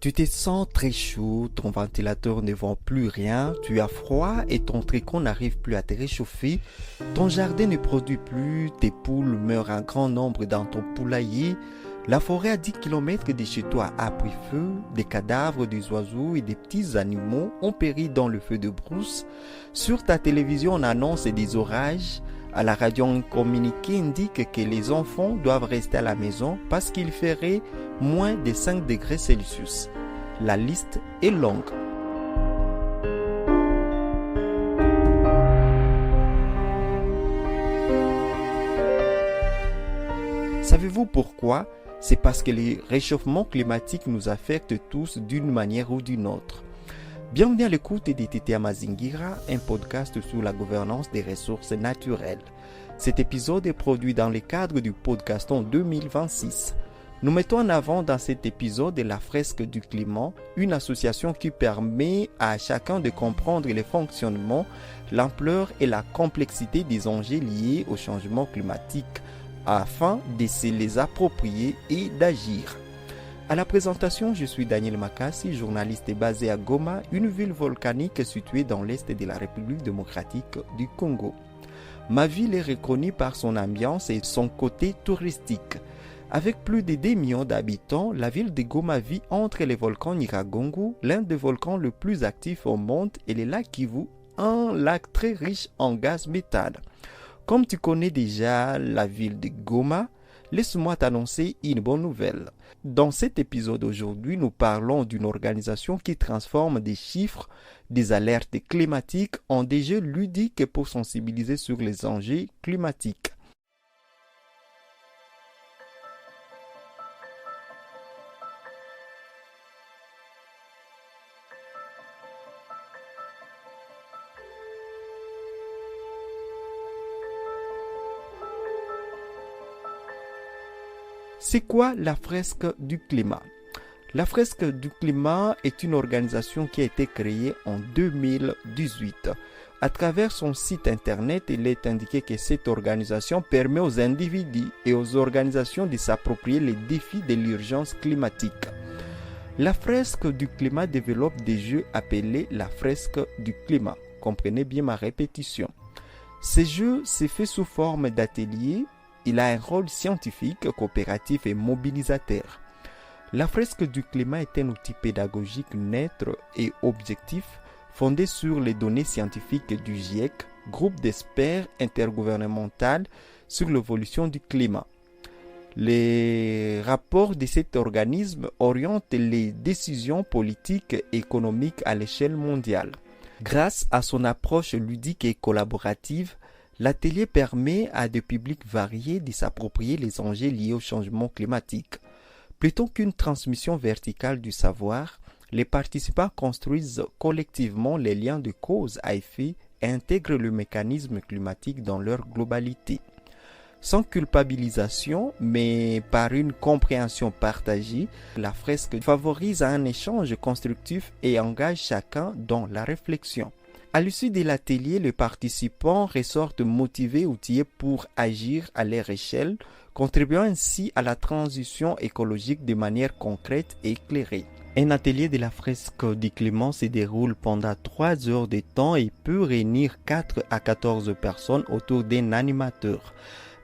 Tu te sens très chaud, ton ventilateur ne vend plus rien, tu as froid et ton tricot n'arrive plus à te réchauffer, ton jardin ne produit plus, tes poules meurent en grand nombre dans ton poulailler, la forêt à 10 km de chez toi a pris feu, des cadavres des oiseaux et des petits animaux ont péri dans le feu de brousse, sur ta télévision on annonce des orages, à la radio un communiqué indique que les enfants doivent rester à la maison parce qu'il ferait moins de 5 degrés Celsius. La liste est longue. Savez-vous pourquoi? C'est parce que le réchauffement climatique nous affecte tous d'une manière ou d'une autre. Bienvenue à l'écoute de Tété Mazingira, un podcast sur la gouvernance des ressources naturelles. Cet épisode est produit dans le cadre du Podcaston 2026. Nous mettons en avant dans cet épisode la fresque du climat, une association qui permet à chacun de comprendre le fonctionnement, l'ampleur et la complexité des enjeux liés au changement climatique afin de se les approprier et d'agir. À la présentation, je suis Daniel Makassi, journaliste basé à Goma, une ville volcanique située dans l'est de la République démocratique du Congo. Ma ville est reconnue par son ambiance et son côté touristique. Avec plus de 2 millions d'habitants, la ville de Goma vit entre les volcans Nyiragongo, l'un des volcans les plus actifs au monde, et le lac Kivu, un lac très riche en gaz méthane. Comme tu connais déjà la ville de Goma, laisse-moi t'annoncer une bonne nouvelle. Dans cet épisode aujourd'hui, nous parlons d'une organisation qui transforme des chiffres, des alertes climatiques en des jeux ludiques pour sensibiliser sur les enjeux climatiques. C'est quoi la fresque du climat? La fresque du climat est une organisation qui a été créée en 2018. À travers son site internet, il est indiqué que cette organisation permet aux individus et aux organisations de s'approprier les défis de l'urgence climatique. La fresque du climat développe des jeux appelés la fresque du climat. Comprenez bien ma répétition. Ces jeux se fait sous forme d'ateliers. Il a un rôle scientifique, coopératif et mobilisateur. La fresque du climat est un outil pédagogique neutre et objectif fondé sur les données scientifiques du GIEC, groupe d'experts intergouvernemental sur l'évolution du climat. Les rapports de cet organisme orientent les décisions politiques et économiques à l'échelle mondiale. Grâce à son approche ludique et collaborative, l'atelier permet à des publics variés de s'approprier les enjeux liés au changement climatique. Plutôt qu'une transmission verticale du savoir, les participants construisent collectivement les liens de cause à effet et intègrent le mécanisme climatique dans leur globalité. Sans culpabilisation, mais par une compréhension partagée, la fresque favorise un échange constructif et engage chacun dans la réflexion. À l'issue de l'atelier, les participants ressortent motivés et outillés pour agir à leur échelle, contribuant ainsi à la transition écologique de manière concrète et éclairée. Un atelier de la fresque du climat se déroule pendant 3 heures de temps et peut réunir 4 à 14 personnes autour d'un animateur.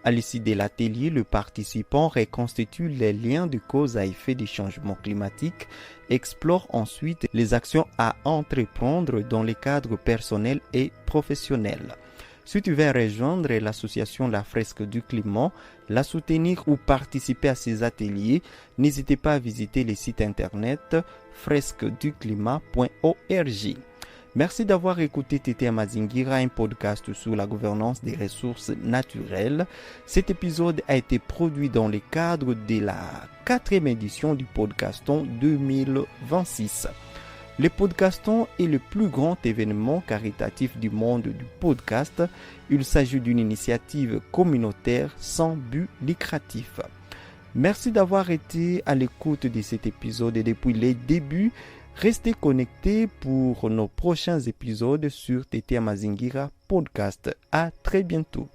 À l'issue de l'atelier, le participant reconstitue les liens de cause à effet du changement climatique, explore ensuite les actions à entreprendre dans les cadres personnels et professionnels. Si tu veux rejoindre l'association La Fresque du Climat, la soutenir ou participer à ces ateliers, n'hésitez pas à visiter le site internet fresqueduclimat.org. Merci d'avoir écouté Tété Mazingira, un podcast sur la gouvernance des ressources naturelles. Cet épisode a été produit dans le cadre de la 4e édition du Podcaston 2026. Le Podcaston est le plus grand événement caritatif du monde du podcast. Il s'agit d'une initiative communautaire sans but lucratif. Merci d'avoir été à l'écoute de cet épisode depuis les débuts. Restez connectés pour nos prochains épisodes sur Tété Mazingira Podcast. À très bientôt.